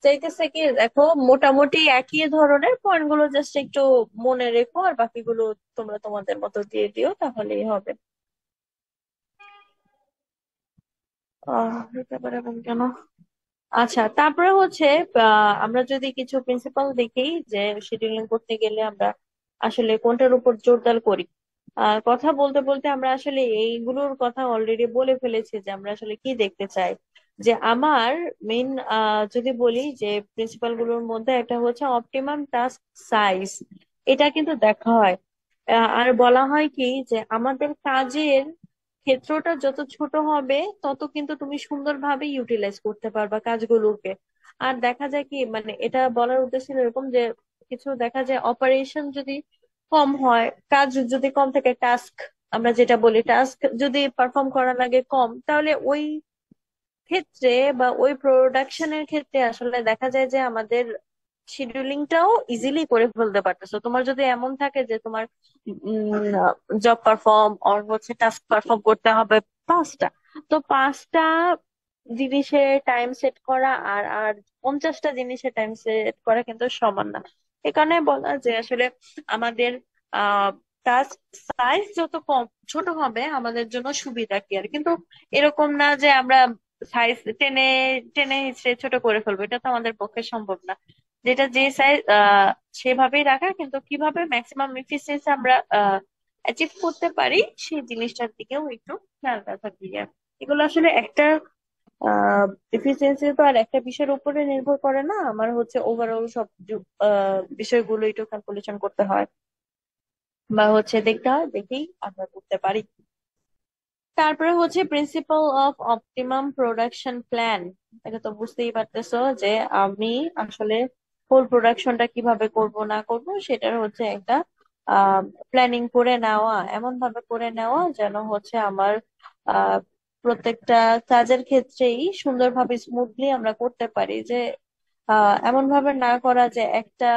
যাইতেছে কি, দেখো মোটামুটি একই ধরনের পয়েন্ট গুলো, জাস্ট একটু মনে রেখো আর বাকিগুলো তোমরা তোমাদের মতো দিয়ে দিও, তাহলেই হবে। হতে পারে এমন কেন? আচ্ছা, তারপরে হচ্ছে আমরা যদি কিছু প্রিন্সিপাল দেখি, যে শিডিউলিং করতে গেলে আমরা আসলে কোনটার উপর জোরদার করি। কথা বলতে বলতে আমরা আসলে এইগুলোর কথা অলরেডি বলে ফেলেছি, যে আমরা আসলে কি দেখতে চাই। যে আমার মেইন, যদি বলি যে প্রিন্সিপাল গুলোর মধ্যে একটা হচ্ছে অপটিমাম টাস্ক সাইজ, এটা কিন্তু দেখা হয়। আর বলা হয় কি, যে আমাদের কাজের ক্ষেত্রটা যত ছোট হবে তত কিন্তু তুমি সুন্দরভাবে ইউটিলাইজ করতে পারবা কাজগুলোকে। আর দেখা যায় কি, মানে এটা বলার উদ্দেশ্য ছিল এরকম যে কিছু দেখা যায় অপারেশন যদি কম হয়, কাজ যদি কম থাকে, টাস্ক আমরা যেটা বলি টাস্ক যদি পারফর্ম করা লাগে কম, তাহলে ওই ক্ষেত্রে বা ওই প্রোডাকশনের ক্ষেত্রে আসলে দেখা যায় যে আমাদের শিডিউলিংটাও ইজিলি করে ফেলতে পারতেছো। তোমার যদি এমন থাকে যে তোমার জব পারফর্ম আর হচ্ছে টাস্ক পারফর্ম করতে হবে পাঁচটা, তো পাঁচটা জিনিসের টাইম সেট করা আর আর 50টা জিনিসের টাইম সেট করা কিন্তু সমান না। এ কারণে বলা যে আসলে আমাদের টাস্ক সাইজ যত কম ছোট হবে আমাদের জন্য সুবিধা কি আর, কিন্তু এরকম না যে আমরা সাইজ টেনে টেনে হিচড়ে ছোট করে ফেলবো, এটা তো আমাদের পক্ষে সম্ভব না। যেটা যে সাইজ সেভাবেই রাখা, কিন্তু কিভাবে ম্যাক্সিমাম এফিসিয়েন্সি আমরা অ্যাচিভ করতে পারি সেই জিনিসটার দিকেও একটু খেয়াল রাখা দিয়ে। এগুলো আসলে একটা এফিসিয়েন্সি তো আর একটা বিষয়ের উপরে নির্ভর করে না, আমার হচ্ছে ওভারঅল সব বিষয়গুলো একটু ক্যালকুলেশন করতে হয় বা হচ্ছে দেখতে হয়, দেখেই আমরা করতে পারি। তারপরে হচ্ছে principal of optimum production plan. এটা তো বুঝতেই পারতেছো যে আমি আসলে হোল প্রোডাকশনটা কিভাবে করব না করব সেটার হচ্ছে একটা প্ল্যানিং করে নেওয়া, এমন ভাবে করে নেওয়া যেন হচ্ছে আমার আহ প্রত্যেকটা কাজের ক্ষেত্রেই সুন্দরভাবে স্মুথলি আমরা করতে পারি। যে এমন ভাবে না করা যে একটা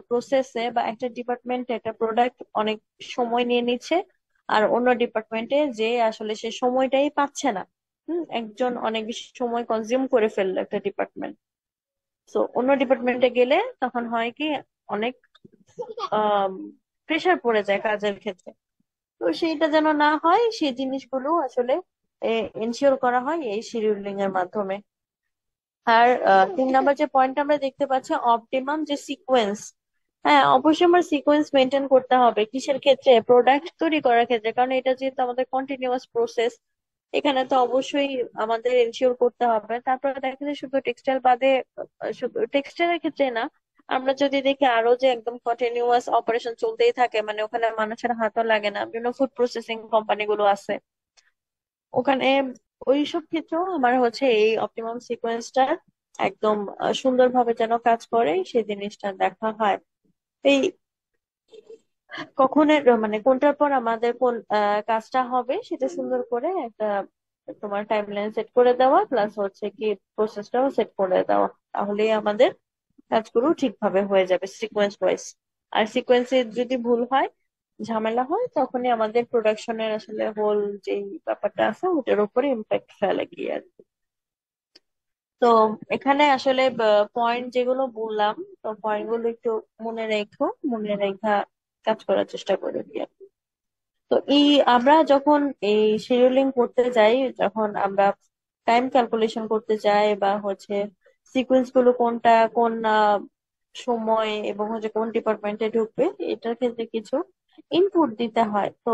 প্রসেসে বা একটা ডিপার্টমেন্টে একটা প্রোডাক্ট অনেক সময় নিয়ে নিচ্ছে, আর অন্য ডিপার্টমেন্টে যে আসলে সে সময়টাই পাচ্ছে না। একজন অনেক বেশি সময় কনজিউম করে ফেললো একটা ডিপার্টমেন্ট, তো অন্য ডিপার্টমেন্টে গেলে তখন হয় কি, অনেক প্রেসার পড়ে যায় কাজের ক্ষেত্রে। তো সেইটা যেন না হয়, সেই জিনিসগুলো আসলে এনশিওর করা হয় এই শিডিউলিং এর মাধ্যমে। আর 3 নম্বর যে পয়েন্ট আমরা দেখতে পাচ্ছি, অপটিমাম যে সিকোয়েন্স। হ্যাঁ, অবশ্যই আমার সিকোয়েন্স মেনটেন করতে হবে কিসের ক্ষেত্রে, প্রোডাক্ট তৈরি করার ক্ষেত্রে, কারণ এটা যেহেতু আমাদের কন্টিনিউয়াস প্রসেস, এখানে তো অবশ্যই আমাদের এনশিওর করতে হবে। তারপরে দেখা যায় শুধু টেক্সটাইল বাদে, শুধু টেক্সটাইলের ক্ষেত্রে না, আমরা যদি দেখি আরো যে একদম কন্টিনিউয়াস অপারেশন চলতেই থাকে, মানে ওখানে মানুষের হাতও লাগে না, বিভিন্ন ফুড প্রসেসিং কোম্পানি গুলো আছে ওখানে, ওইসব ক্ষেত্রেও আমার হচ্ছে এই অপটিমাম সিকোয়েন্সটা একদম সুন্দরভাবে যেন কাজ করে সেই জিনিসটা দেখা হয়। এই কখন মানে কোনটার পর আমাদের কোন কাজটা হবে সেটা সুন্দর করে একটা তোমার টাইমলাইন সেট করে দেওয়া, প্লাস হচ্ছে কি প্রসেসটাও সেট করে দেওয়া, তাহলেই আমাদের কাজগুলো ঠিকভাবে হয়ে যাবে সিকোয়েন্স ওয়াইজ। আর সিকোয়েন্সে যদি ভুল হয়, ঝামেলা হয়, তখনই আমাদের প্রোডাকশনের আসলে হোল যে ব্যাপারটা আছে ওটার উপরে ইম্প্যাক্ট ফেলে গিয়ে আর কি। তো এখানে আসলে পয়েন্ট যেগুলো বললাম, তো পয়েন্ট গুলো একটু মনে রেখো, মনে রেখা কাজ করার চেষ্টা করে দিয়ে। তো এই আমরা যখন এই শিডিউলিং করতে যাই, যখন আমরা টাইম ক্যালকুলেশন করতে যাই বা হচ্ছে সিকোয়েন্স গুলো কোনটা কোন সময় এবং হচ্ছে কোন ডিপার্টমেন্টে ঢুকবে, এটার ক্ষেত্রে কিছু ইনপুট দিতে হয়। তো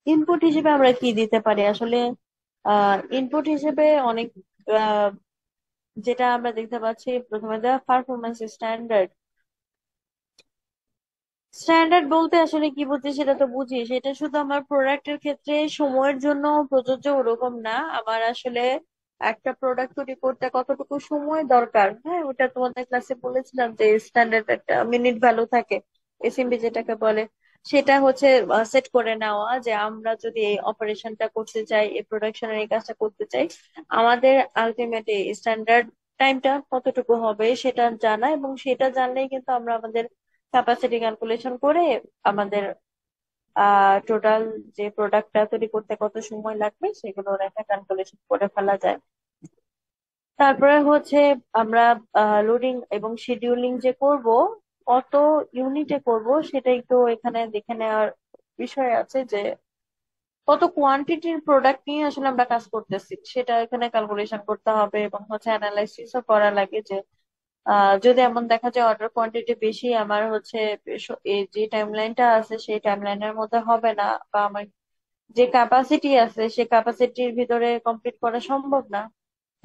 ইনপুট হিসেবে আমরা কি দিতে পারি আসলে, ইনপুট হিসেবে অনেক আহ, যেটা আমরা দেখতে পাচ্ছি, প্রথমে দেওয়া পারফরমেন্স স্ট্যান্ডার্ড। স্ট্যান্ডার্ড বলতে আসলে কি বুঝি সেটা তো বুঝি, সেটা শুধু আমার প্রোডাক্টের ক্ষেত্রে সময়ের জন্য প্রযোজ্য ওরকম না, আমার আসলে একটা প্রোডাক্ট তৈরি করতে কতটুকু সময় দরকার, হ্যাঁ ওটা তোমাদের ক্লাসে বলেছিলাম যে স্ট্যান্ডার্ড একটা মিনিট ভ্যালু থাকে, এসএমবি যেটাকে বলে। সেটা হচ্ছে সেট করে নেওয়া যে আমরা যদি এই অপারেশনটা করতে চাই, এই প্রোডাকশনের এই কাজটা করতে চাই, আমাদের আলটিমেট স্ট্যান্ডার্ড টাইমটা কতটুকু হবে সেটা জানা, এবং সেটা জানলেই কিন্তু আমরা আমাদের ক্যাপাসিটি ক্যালকুলেশন করে আমাদের টোটাল যে প্রোডাক্টটা তৈরি করতে কত সময় লাগবে সেগুলোর একটা ক্যালকুলেশন করে ফেলা যায়। তারপরে হচ্ছে আমরা লোডিং এবং শিডিউলিং যে করব, কত ইউনিটে করব সেটা একটু এখানে দেখে নেওয়ার বিষয় আছে, যে কত কোয়ান্টিটির প্রোডাক্ট নিয়ে আসলে আমরা কাজ করতেছি সেটা এখানে ক্যালকুলেশন করতে হবে, এবং হচ্ছে অ্যানালাইসিসও করা লাগে যে যদি এমন দেখা যায় অর্ডার কোয়ান্টিটি বেশি, আমার হচ্ছে এই যে টাইমলাইনটা আছে সেই টাইমলাইনের মধ্যে হবে না, বা আমার যে ক্যাপাসিটি আছে সেই ক্যাপাসিটির ভিতরে কমপ্লিট করা সম্ভব না,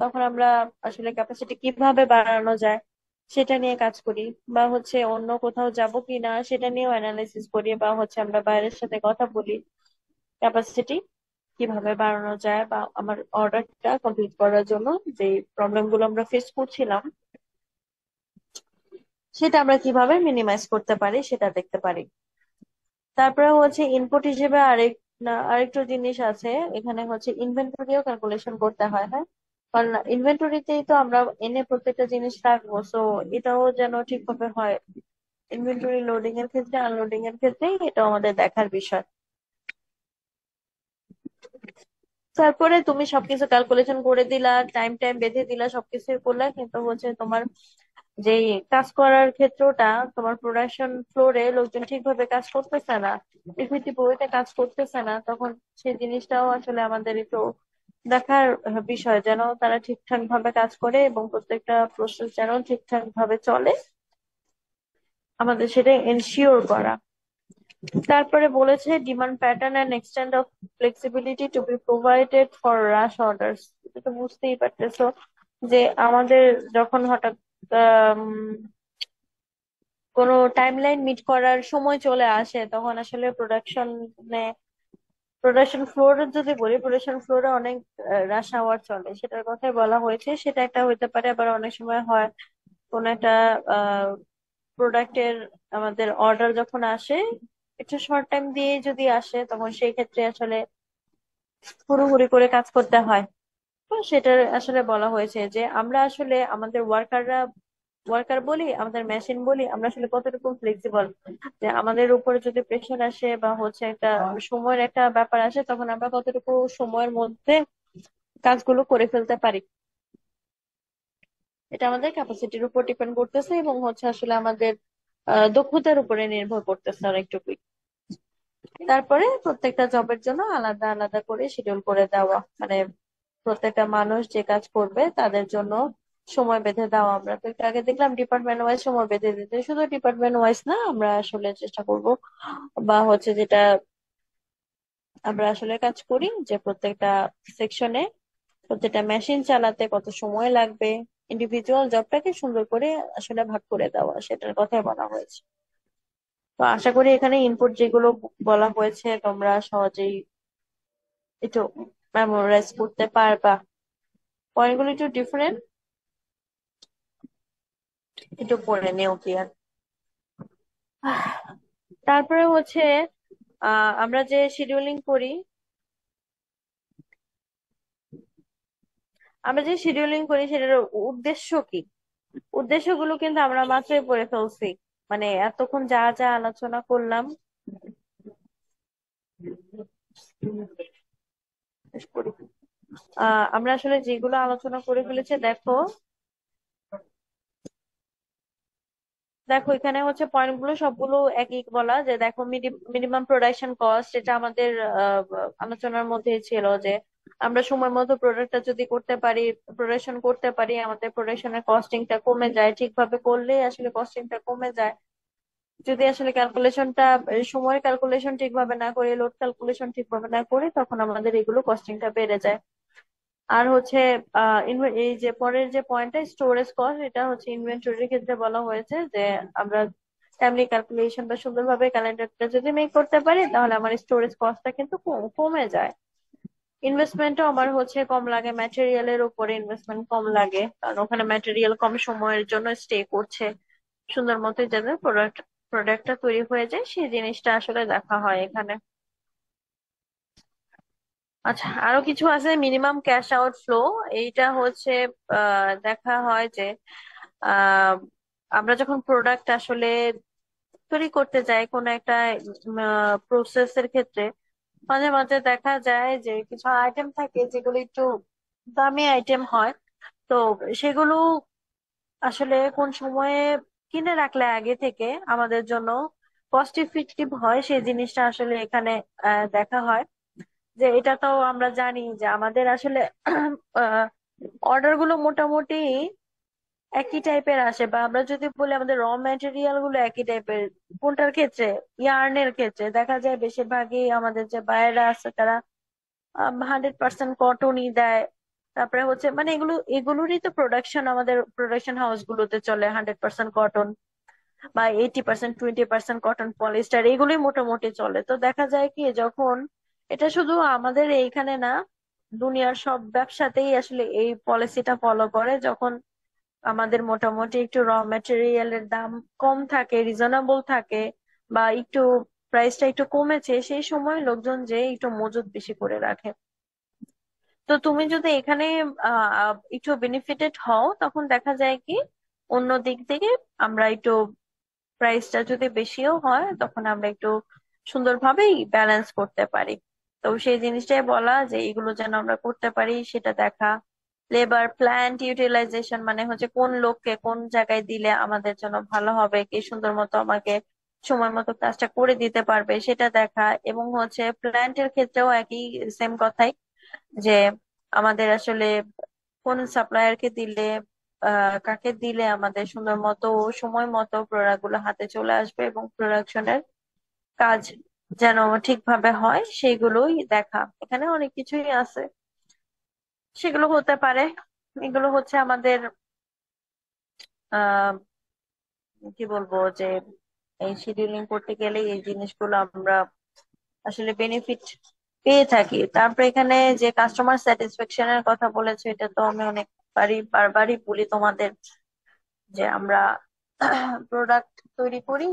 তখন আমরা আসলে ক্যাপাসিটি কিভাবে বাড়ানো যায় সেটা নিয়ে কাজ করি, বা হচ্ছে অন্য কোথাও যাব কিনা সেটা নিয়েও অ্যানালাইসিস করি, বা হচ্ছে আমরা বাইরের সাথে কথা বলি ক্যাপাসিটি কিভাবে বাড়ানো যায়, বা আমার অর্ডারটা কমপ্লিট করার জন্য যে প্রবলেম গুলো আমরা ফেস করছিলাম সেটা আমরা কিভাবে মিনিমাইজ করতে পারি সেটা দেখতে পারি। তারপরে হচ্ছে ইনপুট হিসেবে আরেকটু জিনিস আছে, এখানে হচ্ছে ইনভেন্টরিও ক্যালকুলেশন করতে হয়, হ্যাঁ। কারণ ইনভেন্টরিতেই তো আমরা এনে প্রত্যেকটা জিনিস রাখবো, সো এটাও যেন ঠিকভাবে হয়। ইনভেন্টরি লোডিং এর ক্ষেত্রে, আনলোডিং এর ক্ষেত্রে এটা আমাদের দেখার বিষয়। তারপরে তুমি সবকিছু ক্যালকুলেশন করে দিলা, টাইম টাইম বেঁধে দিলা, সবকিছু করলা, কিন্তু হচ্ছে তোমার যেই কাজ করার ক্ষেত্রটা, তোমার প্রোডাকশন ফ্লোরে লোকজন ঠিকভাবে কাজ করতেছে না, ইফেক্টিভ ওয়েতে কাজ করতেছে না, তখন সেই জিনিসটাও আসলে আমাদের একটু দেখার বিষয়, যেন তারা ঠিকঠাক ভাবে কাজ করে এবং প্রত্যেকটা প্রসেস যেন ঠিকঠাক ভাবে চলে, আমাদের সেটা এনশিওর করা। তারপরে বলেছে demand pattern and extent of flexibility to be provided for rush orders. এটা তো বুঝতেই পারতেছো যে আমাদের যখন হঠাৎ আম, কোনো টাইমলাইন মিট করার সময় চলে আসে, তখন আসলে প্রোডাকশন ফ্লোরে যদি বলি, প্রোডাকশন ফ্লোরে অনেক রাশ আওয়ার চলে, সেটার কথাই বলা হয়েছে। সেটা একটা হইতে পারে, আবার অনেক সময় হয় কোন একটা প্রোডাক্টের আমাদের অর্ডার যখন আসে একটু শর্ট টাইম দিয়ে যদি আসে, তখন সেই ক্ষেত্রে আসলে হুড়োহুড়ি করে কাজ করতে হয়। তো সেটা আসলে বলা হয়েছে যে আমরা আসলে আমাদের ওয়ার্কার বলি, আমাদের মেশিন বলি, আমরা আসলে কতটুকু ফ্লেক্সিবল, যে আমাদের উপরে যদি প্রেশার আসে বা হচ্ছে একটা সময়ের একটা ব্যাপার আসে, তখন আমরা কতটুকু সময়ের মধ্যে কাজগুলো করে ফেলতে পারি। এটা আমাদের ক্যাপাসিটির উপর ডিপেন্ড করতেছে, এবং হচ্ছে আসলে আমাদের দক্ষতার উপরে নির্ভর করতেছে অনেকটুকুই। তারপরে প্রত্যেকটা জবের জন্য আলাদা আলাদা করে শিডিউল করে দেওয়া, মানে প্রত্যেকটা মানুষ যে কাজ করবে তাদের জন্য সময় বেঁধে দেওয়া। আমরা তো একটু আগে দেখলাম ডিপার্টমেন্ট ওয়াইজ সময় বেঁধে দিতে, শুধু ডিপার্টমেন্ট ওয়াইজ না, আমরা আসলে চেষ্টা করব, বা হচ্ছে যেটা আমরা আসলে কাজ করি, যে প্রত্যেকটা সেকশনে প্রত্যেকটা মেশিন চালাতে কত সময় লাগবে, ইন্ডিভিজুয়াল জবটাকে সুন্দর করে আসলে ভাগ করে দেওয়া, সেটার কথাই বলা হয়েছে। তো আশা করি এখানে ইনপুট যেগুলো বলা হয়েছে তোমরা সহজেই একটু মেমোরাইজ করতে পারবা। পয়েন্টগুলো একটু ডিফারেন্ট, একটু পড়ে নিও ক্লিয়ার। তারপরে হচ্ছে আমরা যে শিডিউলিং করি, সেটার উদ্দেশ্য কি? উদ্দেশ্যগুলো কিন্তু আমরা মাত্রই পড়ে ফেলছি, মানে এতক্ষণ যা যা আলোচনা করলাম। আমরা আসলে যেগুলো আলোচনা করে ফেলেছি, দেখো দেখো এখানে হচ্ছে পয়েন্ট গুলো সবগুলো একই বলা, যে দেখো মিনিমাম প্রোডাকশন কস্ট, এটা আমাদের আহ, আলোচনার মধ্যে ছিল যে আমরা সময় মতো প্রোডাক্টটা যদি করতে পারি, প্রোডাকশন করতে পারি, আমাদের প্রোডাকশনের কস্টিংটা কমে যায়, ঠিকভাবে করলেই আসলে কস্টিংটা কমে যায়। যদি আসলে ক্যালকুলেশনটা, সময়ের ক্যালকুলেশন ঠিকভাবে না করে, লোড ক্যালকুলেশন ঠিকভাবে না করে, তখন আমাদের এগুলো কস্টিংটা বেড়ে যায়। আর হচ্ছে এই যে পরের যে পয়েন্টটা স্টোরেজ কস্ট, এটা হচ্ছে ইনভেন্টরির ক্ষেত্রে বলা হয়েছে যে আমরা টাইমলি ক্যালকুলেশন বা সুন্দরভাবে ক্যালেন্ডারটা যদি মেক করতে পারি, তাহলে আমার স্টোরেজ কস্টটা কিন্তু কমে যায়। ইনভেস্টমেন্টও আমার হচ্ছে কম লাগে, ম্যাটেরিয়ালের উপরে ইনভেস্টমেন্ট কম লাগে, কারণ ওখানে ম্যাটেরিয়াল কম সময়ের জন্য স্টে করছে, সুন্দর মতো যাতে প্রোডাক্টটা তৈরি হয়ে যায় সেই জিনিসটা আসলে দেখা হয় এখানে। আচ্ছা, আরো কিছু আছে মিনিমাম ক্যাশ আউট ফ্লো। এইটা হচ্ছে দেখা হয় যে আহ আমরা যখন প্রোডাক্ট আসলে তৈরি করতে যাই কোনো একটা প্রসেসের ক্ষেত্রে, মাঝে মাঝে দেখা যায় যে কিছু আইটেম থাকে যেগুলো একটু দামি আইটেম হয়। তো সেগুলো আসলে কোন সময়ে কিনে রাখলে আগে থেকে আমাদের জন্য কস্ট ইফেক্টিভ হয় সেই জিনিসটা আসলে এখানে দেখা হয়। যে এটা তো আমরা জানি যে আমাদের আসলে অর্ডার গুলো মোটামুটি একই টাইপের আসে, বা আমরা যদি বলি আমাদের র ম্যাটেরিয়াল গুলো একই টাইপের। কোনটার ক্ষেত্রে? ইয়ার্নের ক্ষেত্রে দেখা যায় বেশিরভাগই আমাদের যে বায়েরা আছে তারা 100% কটনই দেয়। তারপরে হচ্ছে মানে এগুলোরই তো প্রোডাকশন আমাদের প্রোডাকশন হাউস গুলোতে চলে, 100% কটন বা 80% 20% কটন পলিস্টার, এগুলোই মোটামুটি চলে। তো দেখা যায় কি যখন এটা শুধু আমাদের এইখানে না, দুনিয়ার সব ব্যবসাতেই আসলে এই পলিসিটা ফলো করে, যখন আমাদের মোটামুটি একটু র ম্যাটেরিয়ালের দাম কম থাকে, রিজনেবল থাকে, বা একটু প্রাইসটা একটু কমেছে, সেই সময় লোকজন যে একটু মজুত বেশি করে রাখে। তো তুমি যদি এখানে একটু বেনিফিটেড হও তখন দেখা যায় কি অন্য দিক থেকে আমরা একটু প্রাইসটা যদি বেশিও হয় তখন আমরা একটু সুন্দরভাবেই ব্যালেন্স করতে পারি। তো সেই জিনিসটাই বলা যে এগুলো যেন আমরা করতে পারি সেটা দেখা। লেবার প্ল্যান্ট ইউটিলাইজেশন মানে হচ্ছে কোন লোককে কোন জায়গায় দিলে আমাদের জন্য ভালো হবে, কি সুন্দর মতো আমাকে সময় মতো কাজটা করে দিতে পারবে সেটা দেখা। এবং হচ্ছে প্ল্যান্টের ক্ষেত্রেও একই সেম কথাই, যে আমাদের আসলে কোন সাপ্লায়ারকে দিলে কাকে দিলে আমাদের সুন্দর মতো ও সময় মতো প্রোডাক্ট গুলো হাতে চলে আসবে এবং প্রোডাকশনের কাজ যেন ঠিকভাবে হয় সেগুলোই দেখা। এখানে অনেক কিছুই আছে, সেগুলো হতে পারে। এগুলো হচ্ছে আমাদের আহ কি বলবো যে এই শিডিউলিং করতে গেলে এই জিনিসগুলো আমরা আসলে বেনিফিট পেয়ে থাকি। তারপরে এখানে যে কাস্টমার স্যাটিসফ্যাকশনের কথা বলেছো, এটা তো আমি অনেকবারই বারবারই বলি তোমাদের, যে আমরা প্রোডাক্ট তৈরি করি,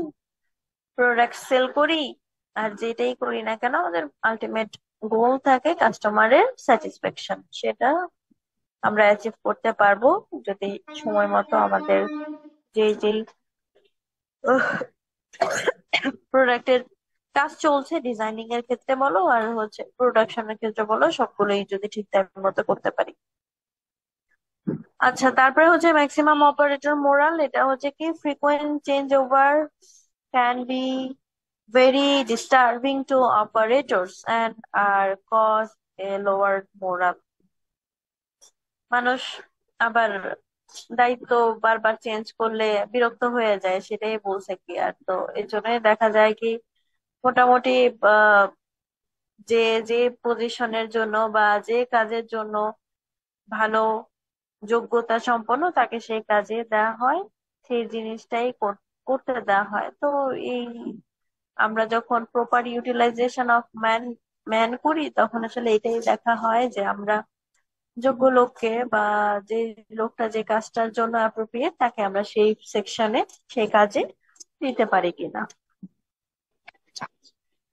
প্রোডাক্ট সেল করি, আর যেটাই করি না কেন আমাদের আলটিমেট গোল থাকে কাস্টমারের স্যাটিসফ্যাকশন। সেটা আমরা অ্যাচিভ করতে পারবো যদি সময় মতো আমাদের যে যে প্রোডাক্টের কাজ চলছে, ডিজাইনিং এর ক্ষেত্রে বলো আর হচ্ছে প্রোডাকশনের ক্ষেত্রে বলো, সবগুলোই যদি ঠিকঠাক মতো করতে পারি। আচ্ছা, তারপরে হচ্ছে ম্যাক্সিমাম অপারেটর মোরাল। এটা হচ্ছে কি frequent change over can be very disturbing to operators and আর কজ এ লোয়ার মোরাল। মানুষ আবার দায়িত্ব বারবার চেঞ্জ করলে বিরক্ত হয়ে যায়, সেটাই বলছে কি। আর তো এর জন্যই দেখা যায় কি মোটামুটি আহ, যে যে পজিশনের জন্য বা যে কাজের জন্য ভালো যোগ্যতা সম্পন্ন তাকে সেই কাজে দেওয়া হয়, সেই জিনিসটাই করতে দেওয়া হয়। তো এই আমরা যখন proper utilisation of man man করি তখন আসলে এটাই দেখা হয় যে আমরা যোগ্য লোককে বা যে লোকটা যে কাজটার জন্য অ্যাপ্রোপ্রিয়েট তাকে আমরা সেই সেকশনে সেই কাজে দিতে পারি কিনা।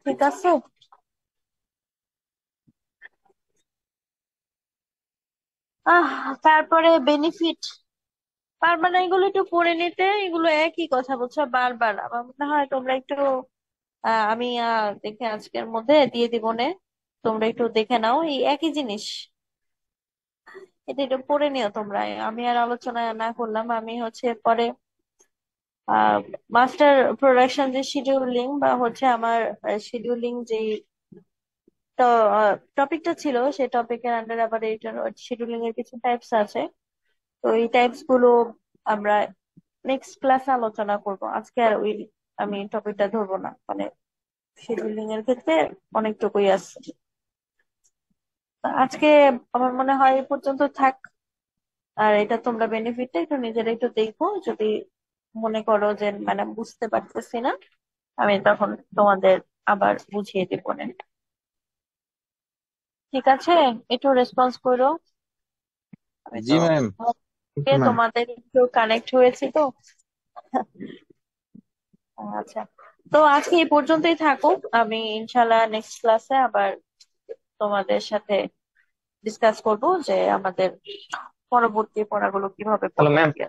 ঠিক আছে। তারপরে বেনিফিট পারবে না, এগুলো একটু পড়ে নিতে, এগুলো একই কথা বলছো বারবার। আমার মনে হয় তোমরা একটু আমি দেখে আজকের মধ্যে দিয়ে দিব নে, তোমরা একটু দেখে নাও এই একই জিনিস, এটা একটু পড়ে নিও তোমরা। আমি আর আলোচনা না করলাম, আমি হচ্ছে পরে মাস্টার প্রোডাকশন যে শিডিউলিং বা হচ্ছে আমার শিডিউলিং যে টপিকটা ছিল সেই টপিকের আন্ডার আবার এইটার শিডিউলিং এর কিছু টাইপস আছে। তো এই টাইপস গুলো আমরা নেক্সট ক্লাসে আলোচনা করব। আজকে আর ওই আমি টপিকটা ধরবো না, মানে শিডিউলিং এর ক্ষেত্রে অনেকটুকুই আছে। তা আজকে আমার মনে হয় এই পর্যন্ত থাক। আর এটা তোমরা বেনিফিটটা একটু নিজেরা একটু দেখো, যদি মনে করো যে মানে বুঝতে পারতেছি না আমি তখন তোমাদের আবার বুঝিয়ে দেবো না। ঠিক আছে, একটু রেসপন্স করো। আমি জি তো ম্যাম। মুখে ম্যাম। তোমাদের একটু কানেক্ট হয়েছি তো। আচ্ছা, তো আজকে এই পর্যন্তই থাকুক। আমি ইনশাল্লাহ নেক্সট ক্লাসে আবার তোমাদের সাথে ডিসকাস করব যে আমাদের পরবর্তী পড়াগুলো কিভাবে হ্যালো পড়বো ম্যাম। আর কি।